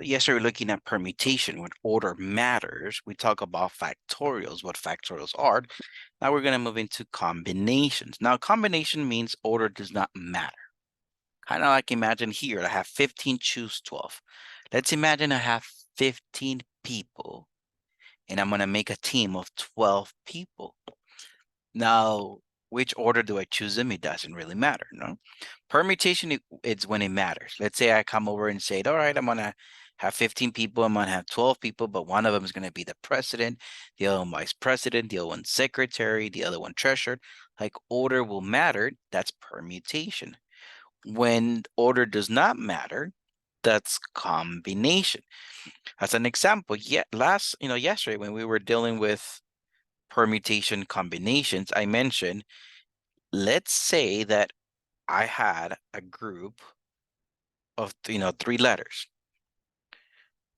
Yesterday, we're looking at permutation. When order matters, we talk about factorials, what factorials are. Now we're going to move into combinations. Now, combination means order does not matter. Kind of like imagine here, I have 15, choose 12. Let's imagine I have 15 people, and I'm going to make a team of 12 people. Now, which order do I choose them? It doesn't really matter, no? Permutation, it's when it matters. Let's say I come over and say, all right, I'm gonna have 15 people, I'm gonna have 12 people, but one of them is gonna be the president, the other one vice president, the other one secretary, the other one treasurer. Like order will matter, that's permutation. When order does not matter, that's combination. As an example, yesterday when we were dealing with permutation combinations, I mentioned, let's say that I had a group of, 3 letters.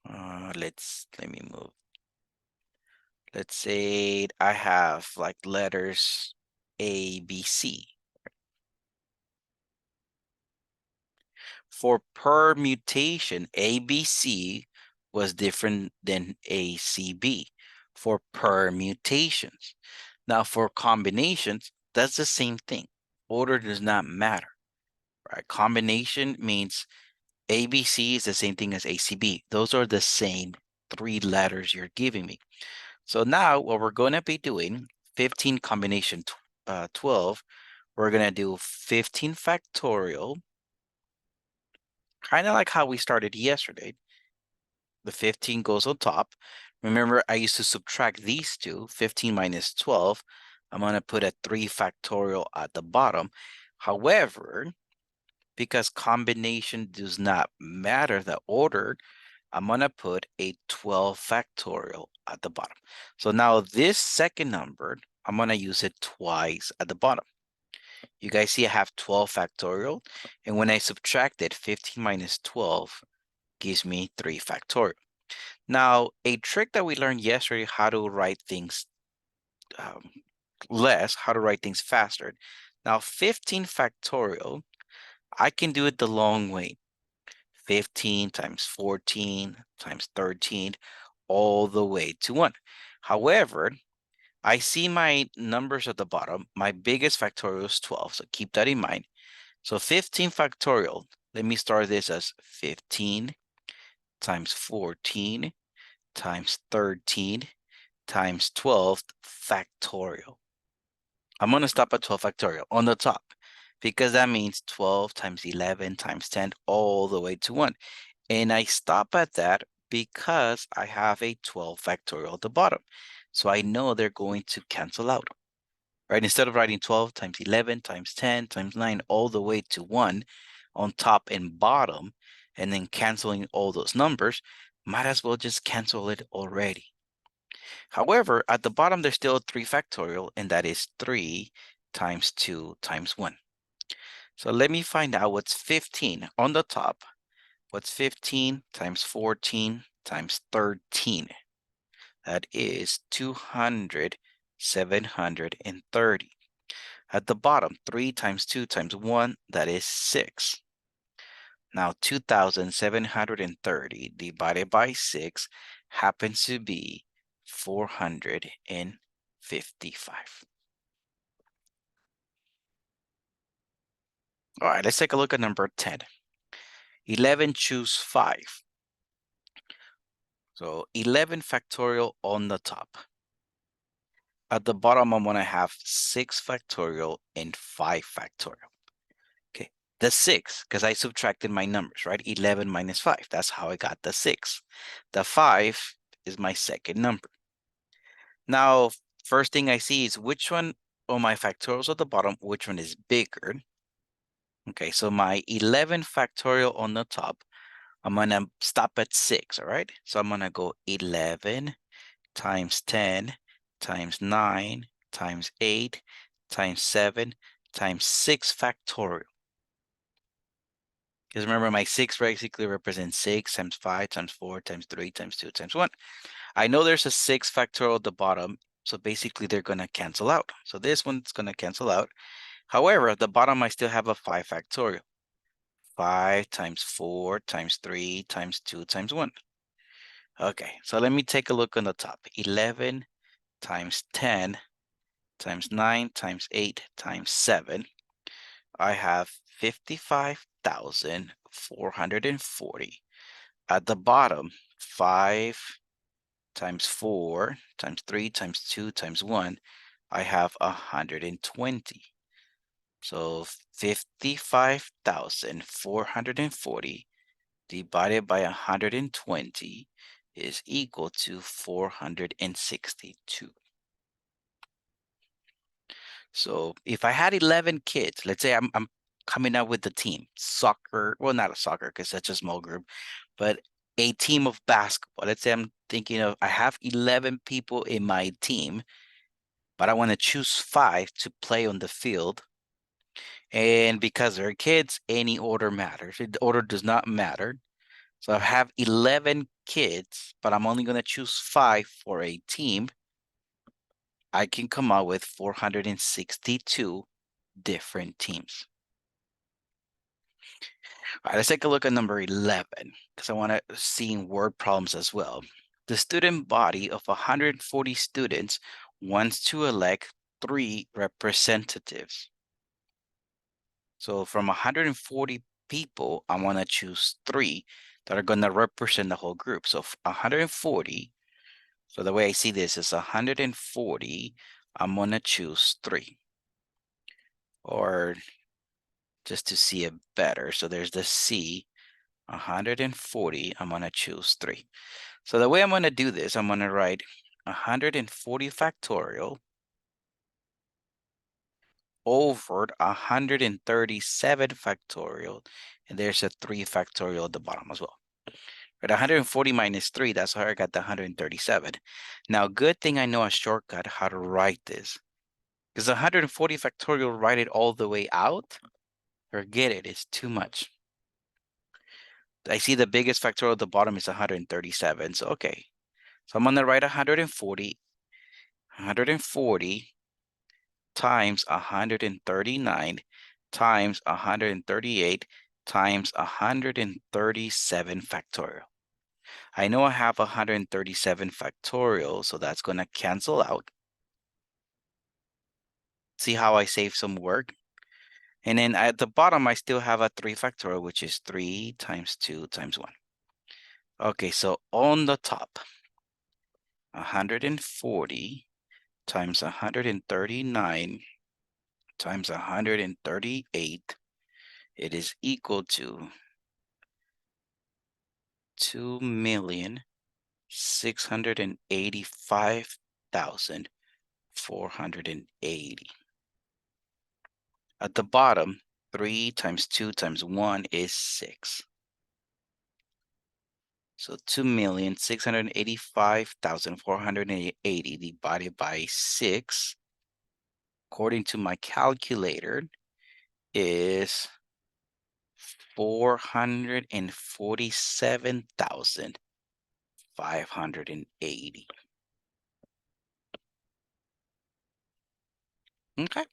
Let me move. Let's say I have like letters A, B, C. For permutation, A, B, C was different than A, C, B for permutations. Now for combinations, that's the same thing. Order does not matter, right? Combination means ABC is the same thing as ACB. Those are the same 3 letters you're giving me. So now what we're going to be doing, 15 combination 12, we're going to do 15 factorial, kind of like how we started yesterday. The 15 goes on top. Remember, I used to subtract these two, 15 minus 12. I'm going to put a 3 factorial at the bottom. However, because combination does not matter the order, I'm going to put a 12 factorial at the bottom. So now this second number, I'm going to use it twice at the bottom. You guys see I have 12 factorial. And when I subtract it, 15 minus 12 gives me 3 factorial. Now, a trick that we learned yesterday, how to write things how to write things faster. Now, 15 factorial, I can do it the long way. 15 times 14 times 13 all the way to 1. However, I see my numbers at the bottom. My biggest factorial is 12, so keep that in mind. So 15 factorial, let me start this as 15 times 14 times 13 times 12 factorial. I'm going to stop at 12 factorial on the top because that means 12 times 11 times 10 all the way to 1. And I stop at that because I have a 12 factorial at the bottom. So I know they're going to cancel out, right? Instead of writing 12 times 11 times 10 times 9 all the way to 1 on top and bottom, and then canceling all those numbers, might as well just cancel it already. However, at the bottom, there's still a 3 factorial, and that is 3 times 2 times 1. So let me find out what's 15 on the top. What's 15 times 14 times 13? That is 200, 730. At the bottom, 3 times 2 times 1, that is 6. Now, 2,730 divided by 6 happens to be 455. All right, let's take a look at number 10. 11 choose 5. So 11 factorial on the top. At the bottom, I'm going to have 6 factorial and 5 factorial. Okay, the 6, because I subtracted my numbers, right? 11 minus 5. That's how I got the 6. The 5 is my second number. Now, first thing I see is which one of my factorials at the bottom, which one is bigger? Okay, so my 11 factorial on the top, I'm going to stop at 6, all right? So I'm going to go 11 times 10 times 9 times 8 times 7 times 6 factorial. Because remember, my 6 basically represents 6 times 5 times 4 times 3 times 2 times 1. I know there's a 6 factorial at the bottom, so basically they're going to cancel out. So this one's going to cancel out. However, at the bottom, I still have a 5 factorial. 5 times 4 times 3 times 2 times 1. Okay, so let me take a look on the top. 11 times 10 times 9 times 8 times 7. I have 55,440. At the bottom, 5 times 4 times 3 times 2 times 1, I have 120. So 55,440 divided by 120 is equal to 462. So if I had 11 kids, let's say I'm coming up with the team, soccer, well, not a soccer because that's a small group, but a team of basketball. Let's say I'm thinking of, I have 11 people in my team, but I want to choose 5 to play on the field. And because they're kids, any order matters. The order does not matter. So I have 11 kids, but I'm only going to choose 5 for a team. I can come out with 462 different teams. All right, let's take a look at number 11 because I want to see word problems as well. The student body of 140 students wants to elect 3 representatives. So from 140 people, I want to choose 3 that are going to represent the whole group. So 140, so the way I see this is 140, I'm going to choose 3. Or just to see it better, so there's the C, 140, I'm going to choose 3. So the way I'm going to do this, I'm going to write 140 factorial over 137 factorial, and there's a 3 factorial at the bottom as well. But 140 minus 3, that's how I got the 137. Now, good thing I know a shortcut how to write this. Because 140 factorial, write it all the way out, forget it, it's too much. I see the biggest factorial at the bottom is 137, so okay. So I'm going to write 140 times 139 times 138 times 137 factorial. I know I have 137 factorial, so that's going to cancel out. See how I save some work? And then at the bottom, I still have a 3 factorial, which is 3 times 2 times 1. Okay, so on the top, 140 times 139 times 138, it is equal to 2,685,480. At the bottom, 3 times 2 times 1 is 6. So 2,685,480 divided by 6, according to my calculator, is 447,580. Okay.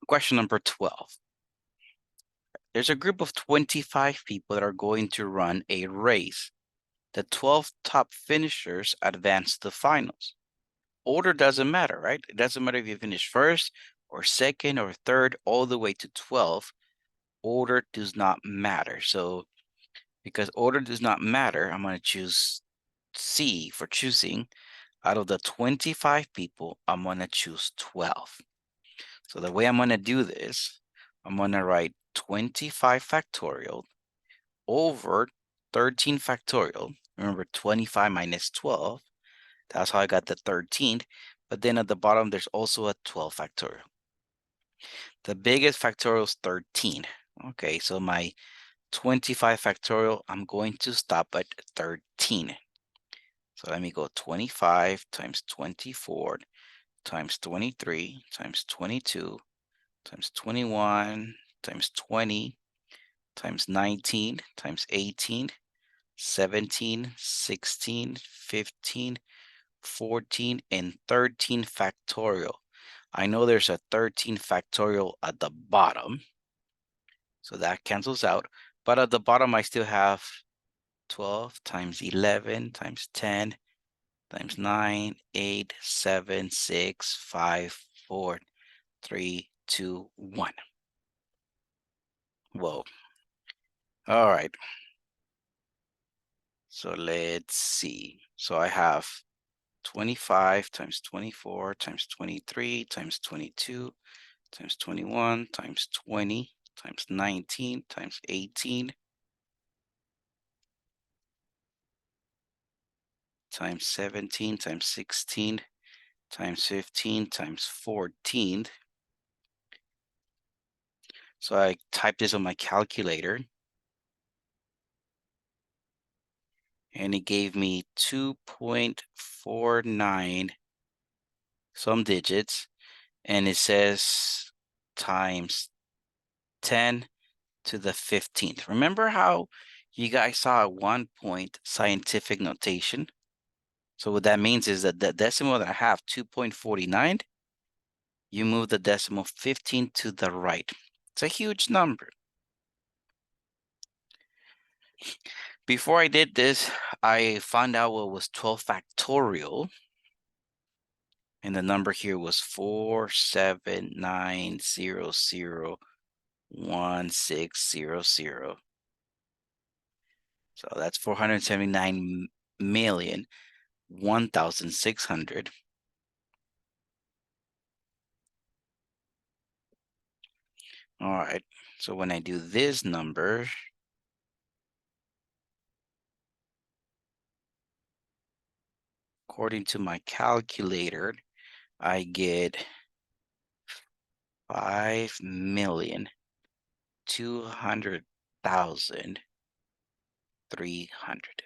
Question number 12. There's a group of 25 people that are going to run a race. The 12 top finishers advance to the finals. Order doesn't matter, right? It doesn't matter if you finish first or second or third, all the way to 12. Order does not matter. So because order does not matter, I'm going to choose C for choosing. Out of the 25 people, I'm going to choose 12. So the way I'm going to do this, I'm going to write 25 factorial over 13 factorial. Remember, 25 minus 12. That's how I got the 13th. But then at the bottom, there's also a 12 factorial. The biggest factorial is 13. Okay, so my 25 factorial, I'm going to stop at 13. So let me go 25 times 24 times 23 times 22 times 21 times 20 times 19 times 18, 17, 16, 15, 14, and 13 factorial. I know there's a 13 factorial at the bottom. So that cancels out. But at the bottom, I still have 12 times 11 times 10 times 9, 8, 7, 6, 5, 4, 3, 2, 1. Whoa. All right. So let's see. So I have 25 times 24 times 23 times 22 times 21 times 20 times 19 times 18 times 17 times 16 times 15 times 14. So I typed this on my calculator and it gave me 2.49 some digits, and it says times 10 to the 15th. Remember how you guys saw at one point scientific notation? So what that means is that the decimal that I have, 2.49, you move the decimal 15 to the right. It's a huge number. Before I did this, I found out what was 12 factorial. And the number here was 479001600. So that's 479,001,600. All right. So when I do this number, according to my calculator, I get 5,200,300.